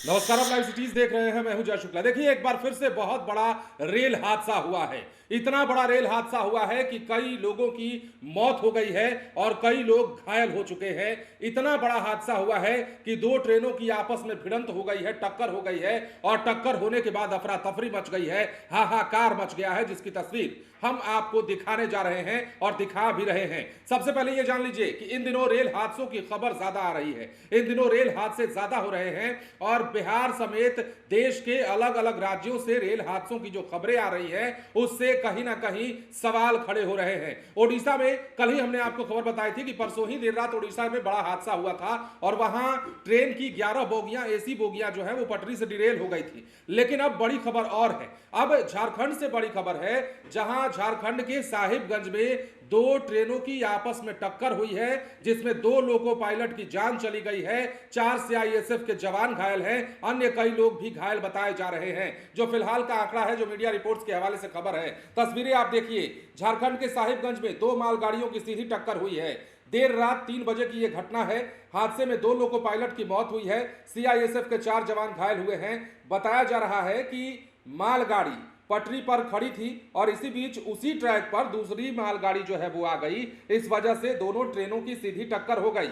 नमस्कार, आप live cities देख रहे हैं। मैं हूं जय शुक्ला। देखिए, एक बार फिर से बहुत बड़ा रेल हादसा हुआ है। इतना बड़ा रेल हादसा हुआ है कि कई लोगों की मौत हो गई है और कई लोग घायल हो चुके हैं। इतना बड़ा हादसा हुआ है कि दो ट्रेनों की आपस में भिड़ंत हो गई है, टक्कर हो गई है और टक्कर होने के बाद अफरा तफरी मच गई है, हाहाकार मच गया है, जिसकी तस्वीर हम आपको दिखाने जा रहे हैं और दिखा भी रहे हैं। सबसे पहले यह जान लीजिए कि इन दिनों रेल हादसों की खबर ज्यादा आ रही है। इन दिनों रेल हादसे ज्यादा हो रहे हैं और बिहार समेत देश के अलग अलग राज्यों से रेल हादसों की जो खबरें आ रही है उससे कहीं ना कहीं सवाल खड़े हो रहे हैं। ओडिशा में कल ही हमने आपको खबर बताई थी कि परसों ही देर रात ओडिशा में बड़ा हादसा हुआ था और वहां ट्रेन की 11 बोगियां, एसी बोगियां जो है वो पटरी से डिरेल हो गई थी। लेकिन अब बड़ी खबर और है। अब झारखंड से बड़ी खबर है, जहां झारखंड के साहिबगंज में दो ट्रेनों की आपस में टक्कर हुई है, जिसमें दो लोको पायलट की जान चली गई है, 4 सीआईएसएफ के जवान घायल हैं, अन्य कई लोग भी घायल बताए जा रहे हैं। जो फिलहाल का आंकड़ा है, जो मीडिया रिपोर्ट्स के हवाले से खबर है, तस्वीरें आप देखिए। झारखंड के साहिबगंज में दो मालगाड़ियों की सीधी टक्कर हुई है। देर रात 3 बजे की यह घटना है। हादसे में 2 लोको पायलट की मौत हुई है, सीआईएसएफ के 4 जवान घायल हुए हैं। बताया जा रहा है कि मालगाड़ी पटरी पर खड़ी थी और इसी बीच उसी ट्रैक पर दूसरी मालगाड़ी जो है वो आ गई। इस वजह से दोनों ट्रेनों की सीधी टक्कर हो गई।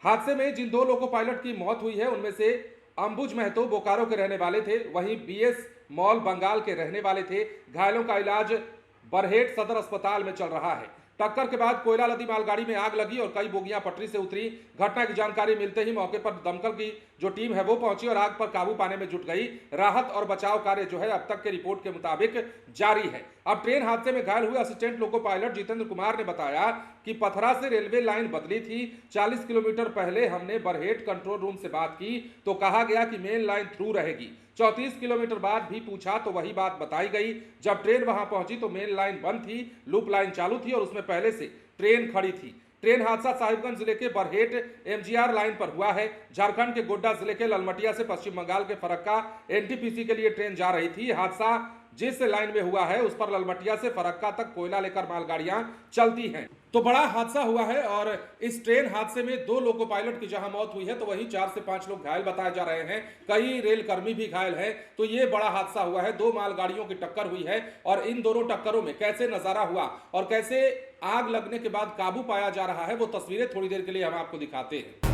हादसे में जिन 2 लोको पायलट की मौत हुई है उनमें से अंबुज महतो बोकारो के रहने वाले थे, वहीं बीएस मॉल बंगाल के रहने वाले थे। घायलों का इलाज बरहेट सदर अस्पताल में चल रहा है। टक्कर के बाद कोयला लदी मालगाड़ी में आग लगी और कई बोगियां पटरी से उतरी। घटना की जानकारी मिलते ही मौके पर दमकल की जो टीम है वो पहुंची और आग पर काबू पाने में जुट गई। राहत और बचाव कार्य जो है अब तक के रिपोर्ट के मुताबिक जारी है। अब ट्रेन हादसे में घायल हुए assistant loco pilot Jitendra Kumar ने बताया कि पथरा से रेलवे लाइन बदली थी। 40 किलोमीटर पहले हमने बरहेट कंट्रोल रूम से बात की तो कहा गया कि मेन लाइन थ्रू रहेगी। 34 किलोमीटर बाद भी पूछा तो वही बात बताई गई। जब ट्रेन वहां पहुंची तो मेन लाइन बंद थी, लूप लाइन चालू थी और उसमें पहले से ट्रेन खड़ी थी। ट्रेन हादसा साहिबगंज जिले के बरहेट एमजीआर लाइन पर हुआ है। झारखंड के गोड्डा जिले के ललमटिया से पश्चिम बंगाल के फरक्का एनटीपीसी के लिए ट्रेन जा रही थी। हादसा जिस लाइन में हुआ है उस पर ललमटिया से फरक्का तक कोयला लेकर मालगाड़ियां चलती हैं। तो बड़ा हादसा हुआ है और इस ट्रेन हादसे में 2 लोको पायलट की जहां मौत हुई है तो वहीं 4 से 5 लोग घायल बताए जा रहे हैं। कई रेल कर्मी भी घायल हैं। तो ये बड़ा हादसा हुआ है, 2 मालगाड़ियों की टक्कर हुई है और इन दोनों टक्करों में कैसे नजारा हुआ और कैसे आग लगने के बाद काबू पाया जा रहा है वो तस्वीरें थोड़ी देर के लिए हम आपको दिखाते हैं।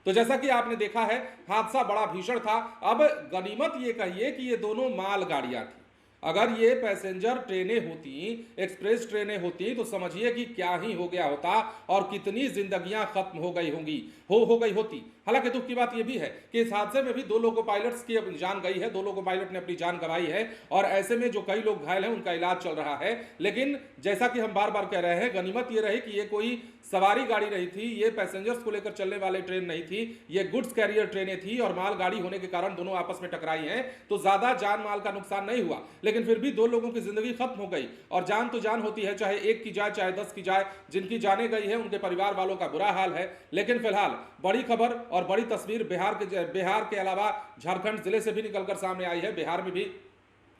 तो जैसा कि आपने देखा है, हादसा बड़ा भीषण था। अब गनीमत ये कहिए कि ये दोनों मालगाड़ियां थी। अगर ये पैसेंजर ट्रेनें होती, एक्सप्रेस ट्रेनें होती तो समझिए कि क्या ही हो गया होता और कितनी जिंदगियां खत्म हो गई होंगी, हो गई होती। हालांकि दुख की बात यह भी है कि इस हादसे में भी 2 लोको पायलट्स की जान गई है, 2 लोको पायलट ने अपनी जान गंवाई है और ऐसे में जो कई लोग घायल हैं उनका इलाज चल रहा है। लेकिन जैसा कि हम बार बार कह रहे हैं, गनीमत ये रही कि ये कोई सवारी गाड़ी नहीं थी, ये पैसेंजर्स को लेकर चलने वाले ट्रेन नहीं थी, ये गुड्स कैरियर ट्रेनें थी और मालगाड़ी होने के कारण दोनों आपस में टकराई हैं। तो ज्यादा जान माल का नुकसान नहीं हुआ, लेकिन फिर भी 2 लोगों की जिंदगी खत्म हो गई। और जान तो जान होती है, चाहे 1 की जाए चाहे 10 की जाए। जिनकी जाने गई है उनके परिवार वालों का बुरा हाल है। लेकिन फिलहाल बड़ी खबर और बड़ी तस्वीर बिहार के अलावा झारखंड जिले से भी निकलकर सामने आई है। बिहार में भी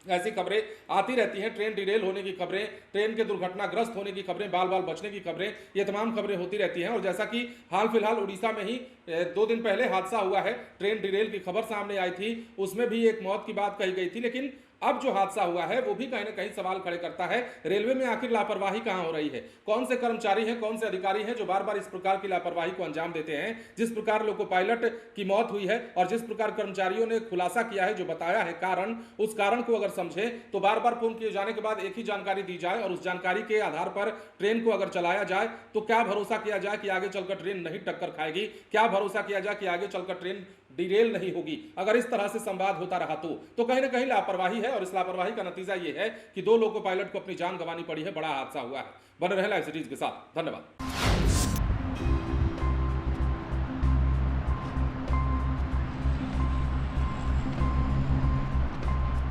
ऐसी खबरें आती रहती हैं, ट्रेन डिरेल होने की खबरें, ट्रेन के दुर्घटनाग्रस्त होने की खबरें, बाल बाल बचने की खबरें, ये तमाम खबरें होती रहती हैं। और जैसा कि हाल फिलहाल उड़ीसा में ही 2 दिन पहले हादसा हुआ है, ट्रेन डिरेल की खबर सामने आई थी, उसमें भी एक मौत की बात कही गई थी। लेकिन अब जो हादसा हुआ है वो भी कहीं ना कहीं सवाल खड़े करता है, रेलवे में आखिर लापरवाही कहां हो रही है? कौन से कर्मचारी हैं, कौन से अधिकारी हैं जो बार बार इस प्रकार की लापरवाही को अंजाम देते हैं? जिस प्रकार लोको पायलट की मौत हुई है और जिस प्रकार कर्मचारियों ने खुलासा किया है, जो बताया है कारण, उस कारण को अगर समझे तो बार बार फोन किए जाने के बाद एक ही जानकारी दी जाए और उस जानकारी के आधार पर ट्रेन को अगर चलाया जाए तो क्या भरोसा किया जाए कि आगे चलकर ट्रेन नहीं टक्कर खाएगी? क्या भरोसा किया जाए कि आगे चलकर ट्रेन डिरेल नहीं होगी? अगर इस तरह से संवाद होता रहा तो कहीं ना कहीं लापरवाही है और इस लापरवाही का नतीजा यह है कि 2 लोको पायलट को अपनी जान गंवानी पड़ी है। बड़ा हादसा हुआ है। बने रहे लाइव सिटीज के साथ। धन्यवाद।